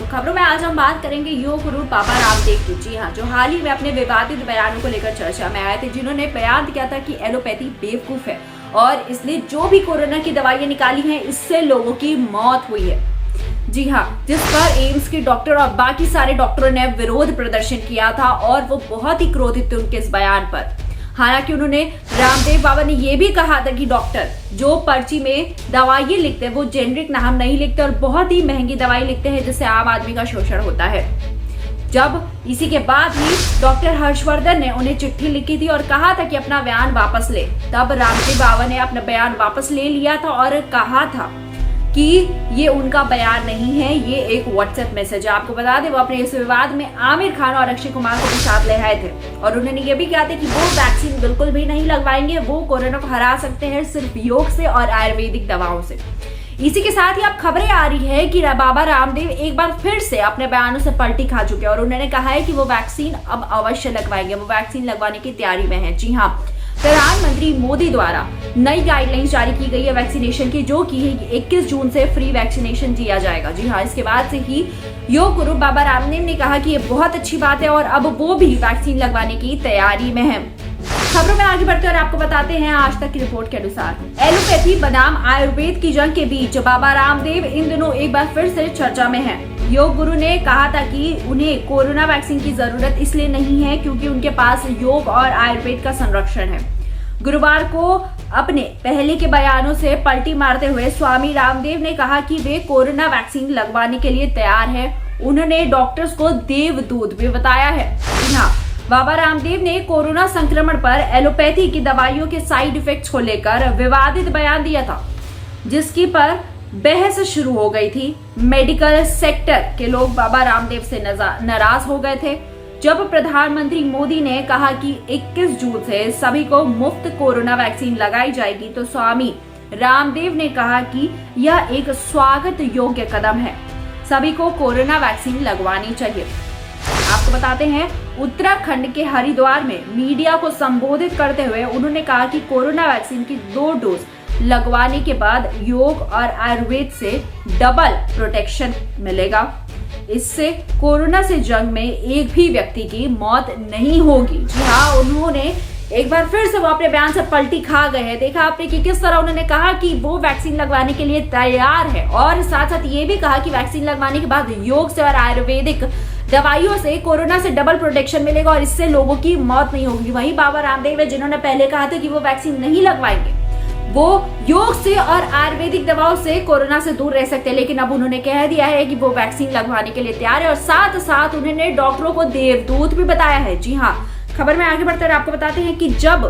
तो खबरों में आज हम बात करेंगे योग गुरु बाबा रामदेव की। जी हाँ, जो हाल ही में अपने विवादित बयानों को लेकर चर्चा में आए थे, जिन्होंने बयान किया था कि एलोपैथी बेवकूफ है और इसने जो भी कोरोना की दवाइयां निकाली हैं इससे लोगों की मौत हुई है। जी हाँ, जिस पर एम्स के डॉक्टर और बाकी सारे डॉक्टरों ने विरोध प्रदर्शन किया था और वो बहुत ही क्रोधित थे उनके इस बयान पर। हालांकि उन्होंने रामदेव बाबा ने यह भी कहा था कि डॉक्टर जो पर्ची में दवाइयां लिखते हैं वो जेनरिक नाम नहीं लिखते और बहुत ही महंगी दवाई लिखते हैं जिससे आम आदमी का शोषण होता है। जब इसी के बाद ही डॉक्टर हर्षवर्धन ने उन्हें चिट्ठी लिखी थी और कहा था कि अपना बयान वापस ले, तब रामदेव बाबा ने अपना बयान वापस ले लिया था और कहा था कि ये उनका बयान नहीं है, ये एक व्हाट्सएप मैसेज है। आपको बता दें वो अपने इस विवाद में आमिर खान और अक्षय कुमार को भी साथ ले आए थे और उन्होंने ये भी कहा था कि वो वैक्सीन बिल्कुल भी नहीं लगवाएंगे, वो कोरोना को हरा सकते हैं सिर्फ योग से और आयुर्वेदिक दवाओं से। इसी के साथ ही अब खबरें आ रही है कि बाबा रामदेव एक बार फिर से अपने बयानों से पलटी खा चुके हैं और उन्होंने कहा है कि वो वैक्सीन अब अवश्य लगवाएंगे, वो वैक्सीन लगवाने की तैयारी में है। जी हाँ, प्रधानमंत्री मोदी द्वारा नई गाइडलाइंस जारी की गई है वैक्सीनेशन की, जो कि 21 जून से फ्री वैक्सीनेशन दिया जाएगा। जी हाँ, इसके बाद से ही योग गुरु बाबा रामदेव ने कहा कि ये बहुत अच्छी बात है और अब वो भी वैक्सीन लगवाने की तैयारी में है। खबरों में आगे बढ़ते और आपको बताते हैं आज तक की रिपोर्ट के अनुसार एलोपैथी बनाम आयुर्वेद की जंग के बीच बाबा रामदेव इन दिनों एक बार फिर से चर्चा में है। योग गुरु ने कहा था कि उन्हें कोरोना वैक्सीन की जरूरत इसलिए नहीं है क्योंकि उनके पास योग और आयुर्वेद का संरक्षण है। गुरुवार को अपने पहले के बयानों से पलटी मारते हुए स्वामी रामदेव ने कहा कि वे कोरोना वैक्सीन लगवाने के लिए तैयार है। उन्होंने डॉक्टर्स को देवदूत भी बताया है। हाँ, बाबा रामदेव ने कोरोना संक्रमण पर एलोपैथी की दवाइयों के साइड इफेक्ट्स को लेकर विवादित बयान दिया था, जिसकी पर बहस शुरू हो गई थी। मेडिकल सेक्टर के लोग बाबा रामदेव से नाराज हो गए थे जब प्रधानमंत्री मोदी ने कहा कि 21 जून से सभी को मुफ्त कोरोना वैक्सीन लगाई जाएगी, तो स्वामी रामदेव ने कहा कि यह एक स्वागत योग्य कदम है, सभी को कोरोना वैक्सीन लगवानी चाहिए। आपको बताते हैं उत्तराखंड के हरिद्वार में मीडिया को संबोधित करते हुए उन्होंने कहा कि कोरोना वैक्सीन की 2 डोज लगवाने के बाद योग और आयुर्वेद से डबल प्रोटेक्शन मिलेगा। इससे कोरोना से जंग में एक भी व्यक्ति की मौत नहीं होगी। जी हाँ, उन्होंने एक बार फिर से वो अपने बयान से पलटी खा गए हैं। देखा आपने कि किस तरह उन्होंने कहा कि वो वैक्सीन लगवाने के लिए तैयार है और साथ साथ ये भी कहा कि वैक्सीन लगवाने के बाद योग से और आयुर्वेदिक दवाइयों से कोरोना से डबल प्रोटेक्शन मिलेगा और इससे लोगों की मौत नहीं होगी। वहीं बाबा रामदेव है जिन्होंने पहले कहा था कि वो वैक्सीन नहीं लगवाएंगे, वो योग से और आयुर्वेदिक दवाओं से कोरोना से दूर रह सकते हैं, लेकिन अब उन्होंने कह दिया है कि वो वैक्सीन लगवाने के लिए तैयार है और साथ साथ उन्होंने डॉक्टरों को देवदूत भी बताया है। जी हाँ, खबर में आगे बढ़कर आपको बताते हैं कि जब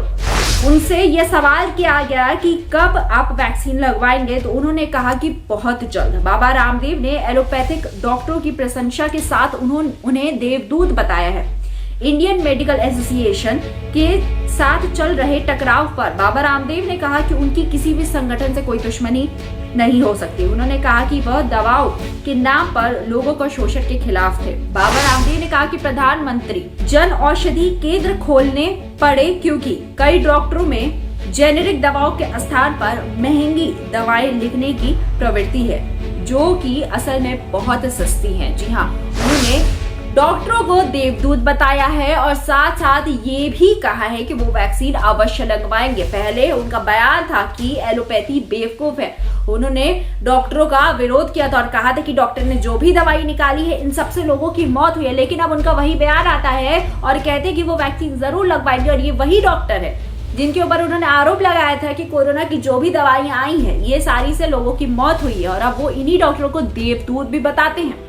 उनसे यह सवाल किया गया कि कब आप वैक्सीन लगवाएंगे, तो उन्होंने कहा कि बहुत जल्द। बाबा रामदेव ने एलोपैथिक डॉक्टरों की प्रशंसा के साथ उन्हें देवदूत बताया है। इंडियन मेडिकल एसोसिएशन के साथ चल रहे टकराव पर बाबा रामदेव ने कहा कि उनकी किसी भी संगठन से कोई दुश्मनी नहीं हो सकती। उन्होंने कहा कि वह दवाओं के नाम पर लोगों को शोषण के खिलाफ थे। बाबा रामदेव ने कहा कि प्रधानमंत्री जन औषधि केंद्र खोलने पड़े क्योंकि कई डॉक्टरों में जेनेरिक दवाओं के स्थान पर महंगी दवाएं लिखने की प्रवृत्ति है, जो कि असल में बहुत सस्ती हैं। जी हाँ, उन्होंने डॉक्टरों को देवदूत बताया है और साथ साथ ये भी कहा है कि वो वैक्सीन अवश्य लगवाएंगे। पहले उनका बयान था कि एलोपैथी बेवकूफ है। उन्होंने डॉक्टरों का विरोध किया था और कहा था कि डॉक्टर ने जो भी दवाई निकाली है इन सबसे लोगों की मौत हुई है, लेकिन अब उनका वही बयान आता है और कहते हैं कि वो वैक्सीन जरूर लगवाएंगे। और ये वही डॉक्टर है जिनके ऊपर उन्होंने आरोप लगाया था कि कोरोना की जो भी दवाइयां आई हैं ये सारी से लोगों की मौत हुई है और अब वो इन्हीं डॉक्टरों को देवदूत भी बताते हैं।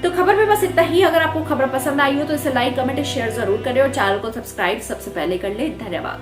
तो खबर में बस इतना ही। अगर आपको खबर पसंद आई हो तो इसे लाइक, कमेंट, शेयर जरूर करें और चैनल को सब्सक्राइब सबसे पहले कर ले। धन्यवाद।